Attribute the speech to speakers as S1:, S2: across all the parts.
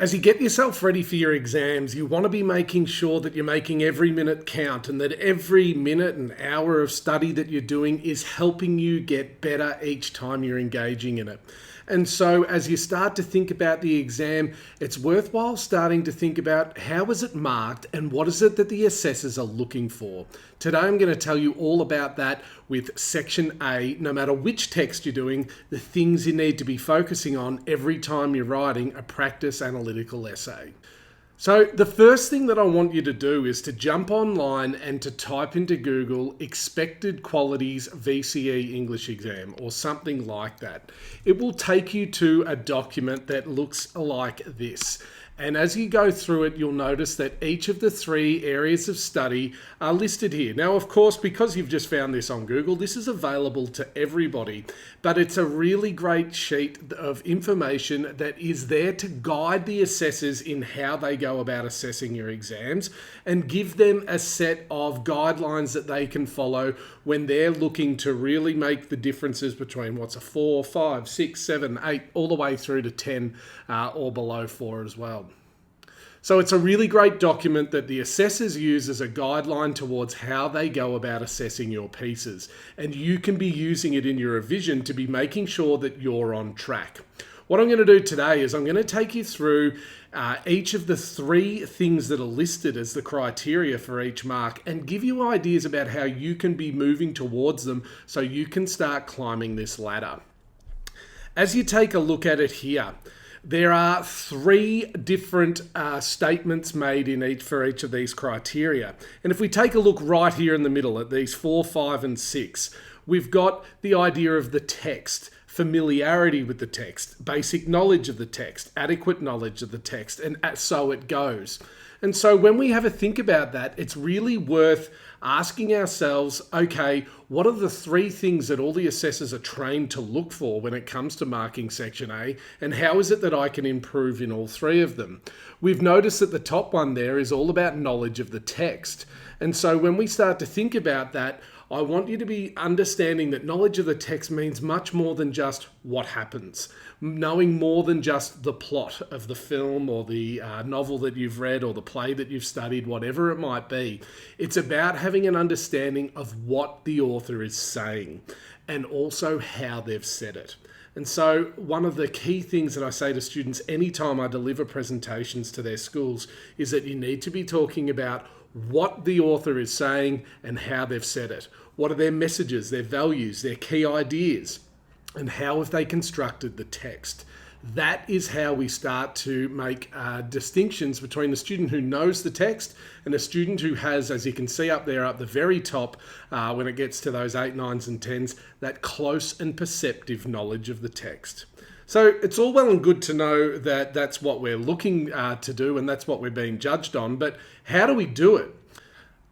S1: As you get yourself ready for your exams, you want to be making sure that you're making every minute count and that every minute and hour of study that you're doing is helping you get better each time you're engaging in it. And so as you start to think about the exam, it's worthwhile starting to think about how is it marked and what is it that the assessors are looking for. Today I'm going to tell you all about that with Section A. No matter which text you're doing, the things you need to be focusing on every time you're writing a practice analytical essay. So the first thing that I want you to do is to jump online and to type into Google Expected Qualities VCE English Exam or something like that. It will take you to a document that looks like this. And as you go through it, you'll notice that each of the 3 areas of study are listed here. Now, of course, because you've just found this on Google, this is available to everybody, but it's a really great sheet of information that is there to guide the assessors in how they go about assessing your exams and give them a set of guidelines that they can follow when they're looking to really make the differences between what's a 4, 5, 6, 7, 8, all the way through to 10 or below 4 as well. So it's a really great document that the assessors use as a guideline towards how they go about assessing your pieces. And you can be using it in your revision to be making sure that you're on track. What I'm going to do today is I'm going to take you through each of the 3 things that are listed as the criteria for each mark and give you ideas about how you can be moving towards them so you can start climbing this ladder. As you take a look at it here, there are 3 different statements made for each of these criteria. And if we take a look right here in the middle at these 4, 5, and 6, we've got the idea of the text, familiarity with the text, basic knowledge of the text, adequate knowledge of the text, and so it goes. And so when we have a think about that, it's really worth asking ourselves, okay, what are the 3 things that all the assessors are trained to look for when it comes to marking Section A, and how is it that I can improve in all 3 of them? We've noticed that the top one there is all about knowledge of the text. And so when we start to think about that, I want you to be understanding that knowledge of the text means much more than just what happens. Knowing more than just the plot of the film or the novel that you've read or the play that you've studied, whatever it might be. It's about having an understanding of what the author is saying and also how they've said it. And so one of the key things that I say to students anytime I deliver presentations to their schools is that you need to be talking about what the author is saying and how they've said it. What are their messages, their values, their key ideas, and how have they constructed the text? That is how we start to make distinctions between a student who knows the text and a student who has, as you can see up there at the very top, when it gets to those 8, 9s and 10s, that close and perceptive knowledge of the text. So it's all well and good to know that that's what we're looking to do and that's what we're being judged on, but how do we do it?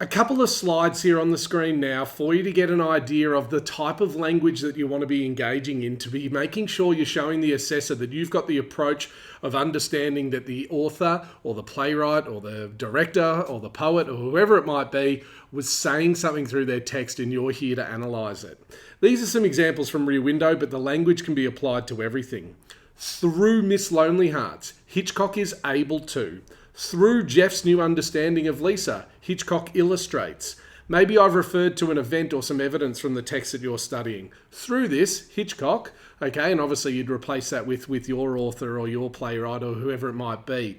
S1: A couple of slides here on the screen now for you to get an idea of the type of language that you want to be engaging in, to be making sure you're showing the assessor that you've got the approach of understanding that the author or the playwright or the director or the poet or whoever it might be was saying something through their text and you're here to analyze it. These are some examples from Rear Window, but the language can be applied to everything. Through Miss Lonely Hearts, Hitchcock is able to. Through Jeff's new understanding of Lisa, Hitchcock illustrates. Maybe I've referred to an event or some evidence from the text that you're studying. Through this, Hitchcock, okay, and obviously you'd replace that with your author or your playwright or whoever it might be.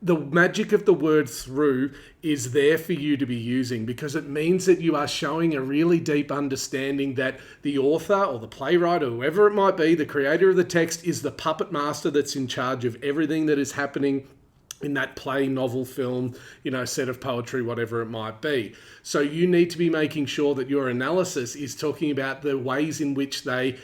S1: The magic of the word through is there for you to be using because it means that you are showing a really deep understanding that the author or the playwright or whoever it might be, the creator of the text, is the puppet master that's in charge of everything that is happening in that play, novel, film, set of poetry, whatever it might be. So you need to be making sure that your analysis is talking about the ways in which they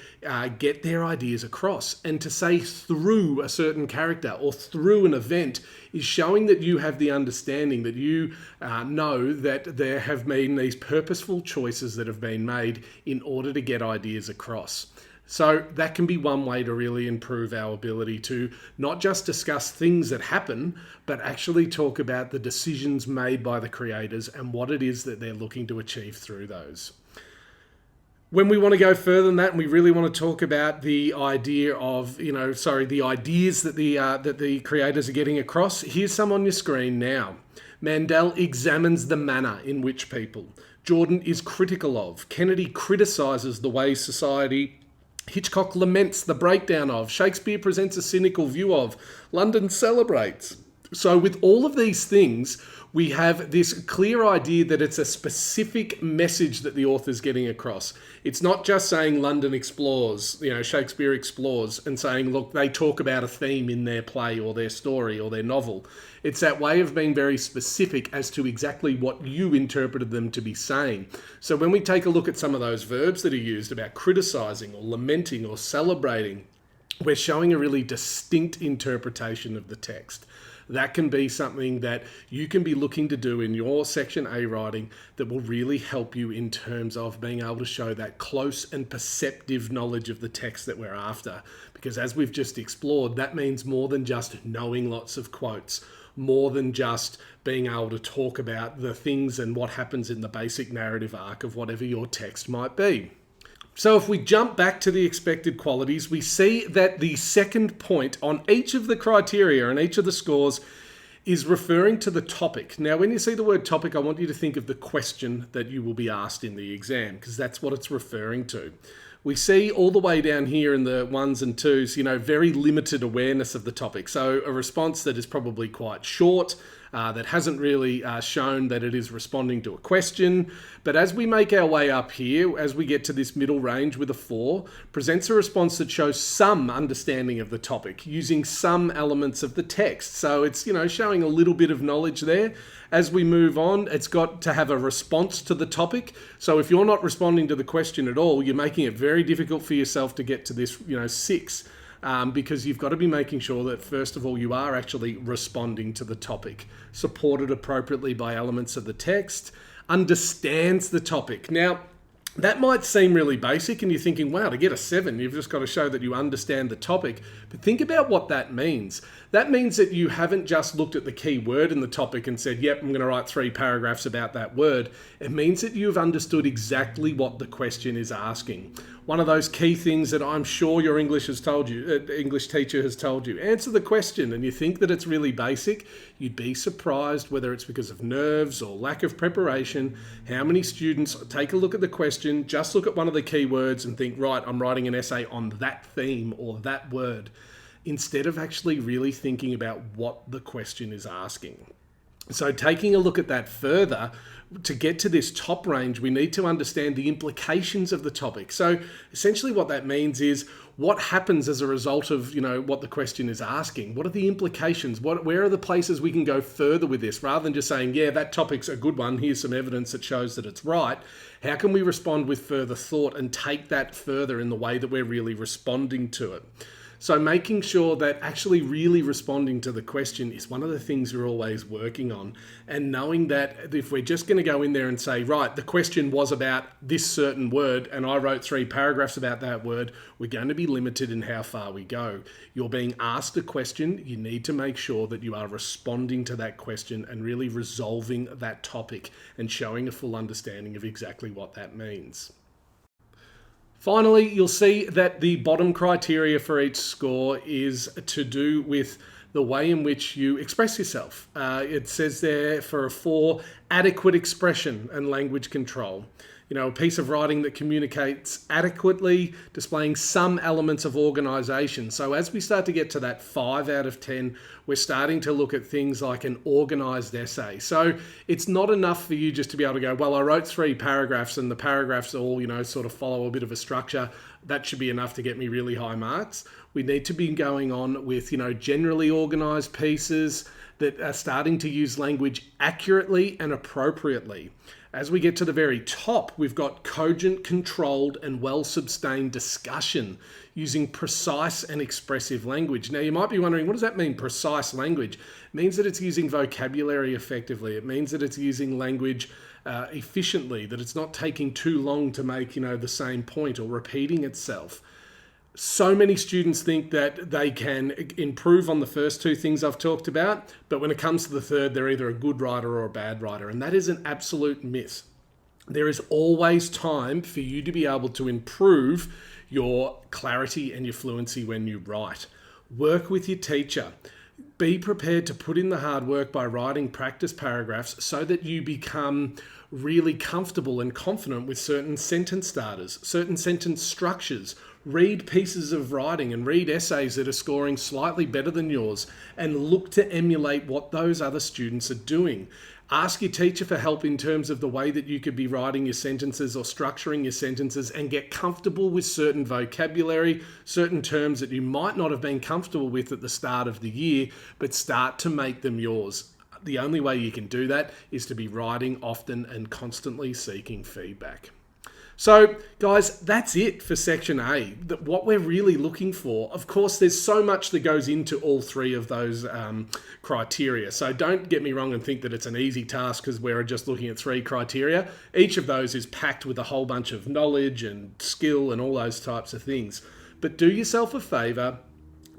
S1: get their ideas across. And to say through a certain character or through an event is showing that you have the understanding, that you know that there have been these purposeful choices that have been made in order to get ideas across. So that can be one way to really improve our ability to not just discuss things that happen, but actually talk about the decisions made by the creators and what it is that they're looking to achieve through those. When we want to go further than that, and we really want to talk about the idea of, the ideas that the creators are getting across, here's some on your screen now. Mandel examines the manner in which people. Jordan is critical of. Kennedy criticizes the way society. Hitchcock laments the breakdown of. Shakespeare presents a cynical view of. London celebrates. So with all of these things, we have this clear idea that it's a specific message that the author's getting across. It's not just saying London explores, Shakespeare explores, and saying, look, they talk about a theme in their play or their story or their novel. It's that way of being very specific as to exactly what you interpreted them to be saying. So when we take a look at some of those verbs that are used about criticizing or lamenting or celebrating, we're showing a really distinct interpretation of the text. That can be something that you can be looking to do in your Section A writing that will really help you in terms of being able to show that close and perceptive knowledge of the text that we're after. Because as we've just explored, that means more than just knowing lots of quotes, more than just being able to talk about the things and what happens in the basic narrative arc of whatever your text might be. So if we jump back to the expected qualities, we see that the second point on each of the criteria and each of the scores is referring to the topic. Now, when you see the word topic, I want you to think of the question that you will be asked in the exam, because that's what it's referring to. We see all the way down here in the 1s and 2s, very limited awareness of the topic. So a response that is probably quite short, that hasn't really shown that it is responding to a question. But as we make our way up here, as we get to this middle range with a 4, presents a response that shows some understanding of the topic, using some elements of the text. So it's, showing a little bit of knowledge there. As we move on, it's got to have a response to the topic. So if you're not responding to the question at all, you're making it very difficult for yourself to get to this, 6. Because you've got to be making sure that, first of all, you are actually responding to the topic, supported appropriately by elements of the text, understands the topic. Now, that might seem really basic and you're thinking, wow, to get a 7, you've just got to show that you understand the topic. But think about what that means. That means that you haven't just looked at the key word in the topic and said, yep, I'm going to write 3 paragraphs about that word. It means that you've understood exactly what the question is asking. One of those key things that I'm sure your English teacher has told you, answer the question, and you think that it's really basic, you'd be surprised whether it's because of nerves or lack of preparation, how many students take a look at the question, just look at one of the key words and think, right, I'm writing an essay on that theme or that word, instead of actually really thinking about what the question is asking. So taking a look at that further, to get to this top range, we need to understand the implications of the topic. So essentially what that means is what happens as a result of, what the question is asking. What are the implications? Where are the places we can go further with this? Rather than just saying, yeah, that topic's a good one, here's some evidence that shows that it's right. How can we respond with further thought and take that further in the way that we're really responding to it? So making sure that actually really responding to the question is one of the things we're always working on. And knowing that if we're just going to go in there and say, right, the question was about this certain word and I wrote 3 paragraphs about that word, we're going to be limited in how far we go. You're being asked a question, you need to make sure that you are responding to that question and really resolving that topic and showing a full understanding of exactly what that means. Finally, you'll see that the bottom criteria for each score is to do with the way in which you express yourself. It says there for a 4, adequate expression and language control. A piece of writing that communicates adequately, displaying some elements of organisation. So as we start to get to that 5 out of 10, we're starting to look at things like an organised essay. So it's not enough for you just to be able to go, well, I wrote 3 paragraphs and the paragraphs all, sort of follow a bit of a structure. That should be enough to get me really high marks. We need to be going on with, generally organised pieces that are starting to use language accurately and appropriately. As we get to the very top, we've got cogent, controlled, and well-sustained discussion using precise and expressive language. Now, you might be wondering, what does that mean, precise language? It means that it's using vocabulary effectively. It means that it's using language efficiently, that it's not taking too long to make, the same point or repeating itself. So many students think that they can improve on the first 2 things I've talked about, but when it comes to the third, they're either a good writer or a bad writer, and that is an absolute myth. There is always time for you to be able to improve your clarity and your fluency when you write. Work with your teacher. Be prepared to put in the hard work by writing practice paragraphs so that you become really comfortable and confident with certain sentence starters, certain sentence structures. Read pieces of writing and read essays that are scoring slightly better than yours and look to emulate what those other students are doing. Ask your teacher for help in terms of the way that you could be writing your sentences or structuring your sentences, and get comfortable with certain vocabulary, certain terms that you might not have been comfortable with at the start of the year, but start to make them yours. The only way you can do that is to be writing often and constantly seeking feedback. So guys, that's it for section A. What we're really looking for, of course, there's so much that goes into all three of those criteria. So don't get me wrong and think that it's an easy task because we're just looking at three criteria. Each of those is packed with a whole bunch of knowledge and skill and all those types of things. But do yourself a favor,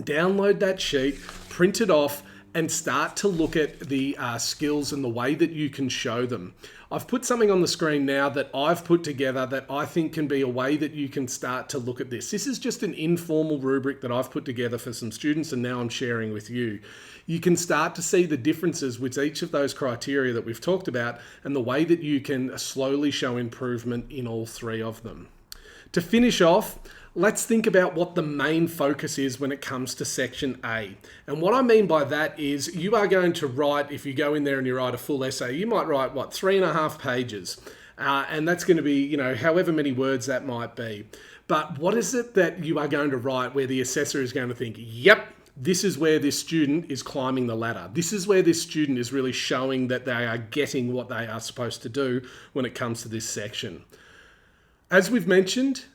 S1: download that sheet, print it off, and start to look at the skills and the way that you can show them. I've put something on the screen now that I've put together that I think can be a way that you can start to look at this. This is just an informal rubric that I've put together for some students, and now I'm sharing with you. You can start to see the differences with each of those criteria that we've talked about and the way that you can slowly show improvement in all three of them. To finish off, let's think about what the main focus is when it comes to section A. And what I mean by that is you are going to write, if you go in there and you write a full essay, you might write, 3.5 pages. And that's going to be, however many words that might be. But what is it that you are going to write where the assessor is going to think, yep, this is where this student is climbing the ladder. This is where this student is really showing that they are getting what they are supposed to do when it comes to this section. As we've mentioned,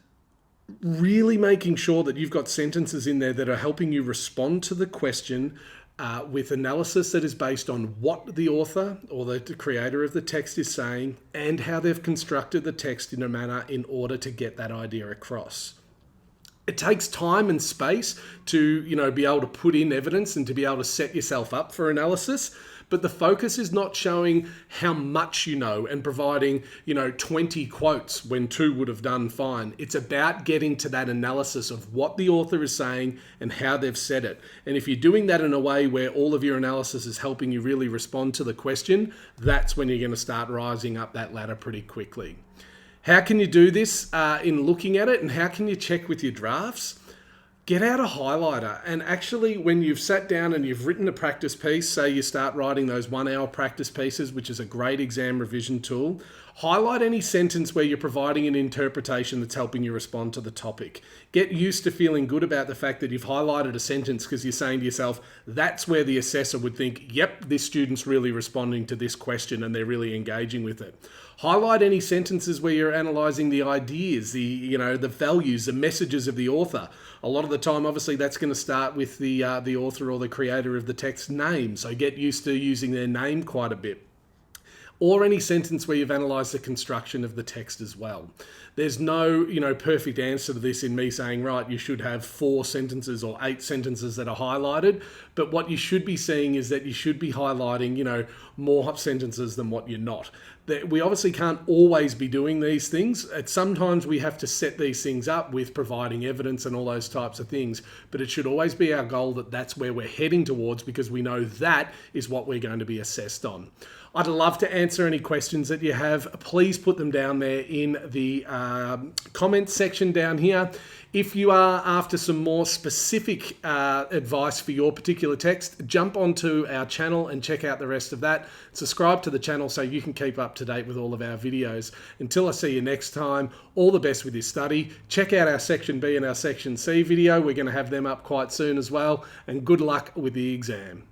S1: really making sure that you've got sentences in there that are helping you respond to the question with analysis that is based on what the author or the creator of the text is saying and how they've constructed the text in a manner in order to get that idea across. It takes time and space to, be able to put in evidence and to be able to set yourself up for analysis. But the focus is not showing how much you know and providing, 20 quotes when 2 would have done fine. It's about getting to that analysis of what the author is saying and how they've said it. And if you're doing that in a way where all of your analysis is helping you really respond to the question, that's when you're going to start rising up that ladder pretty quickly. How can you do this in looking at it, and how can you check with your drafts? Get out a highlighter, and actually when you've sat down and you've written a practice piece, say you start writing those 1-hour practice pieces, which is a great exam revision tool, highlight any sentence where you're providing an interpretation that's helping you respond to the topic. Get used to feeling good about the fact that you've highlighted a sentence because you're saying to yourself, that's where the assessor would think, yep, this student's really responding to this question and they're really engaging with it. Highlight any sentences where you're analysing the ideas, the values, the messages of the author. A lot of the time, obviously, that's going to start with the author or the creator of the text name. So get used to using their name quite a bit. Or any sentence where you've analysed the construction of the text as well. There's no, perfect answer to this in me saying, right, you should have 4 sentences or 8 sentences that are highlighted. But what you should be seeing is that you should be highlighting, more sentences than what you're not. We obviously can't always be doing these things. Sometimes we have to set these things up with providing evidence and all those types of things. But it should always be our goal that that's where we're heading towards, because we know that is what we're going to be assessed on. I'd love to answer any questions that you have. Please put them down there in the comments section down here. If you are after some more specific advice for your particular text, jump onto our channel and check out the rest of that. Subscribe to the channel so you can keep up to date with all of our videos. Until I see you next time, all the best with your study. Check out our Section B and our Section C video. We're going to have them up quite soon as well. And good luck with the exam.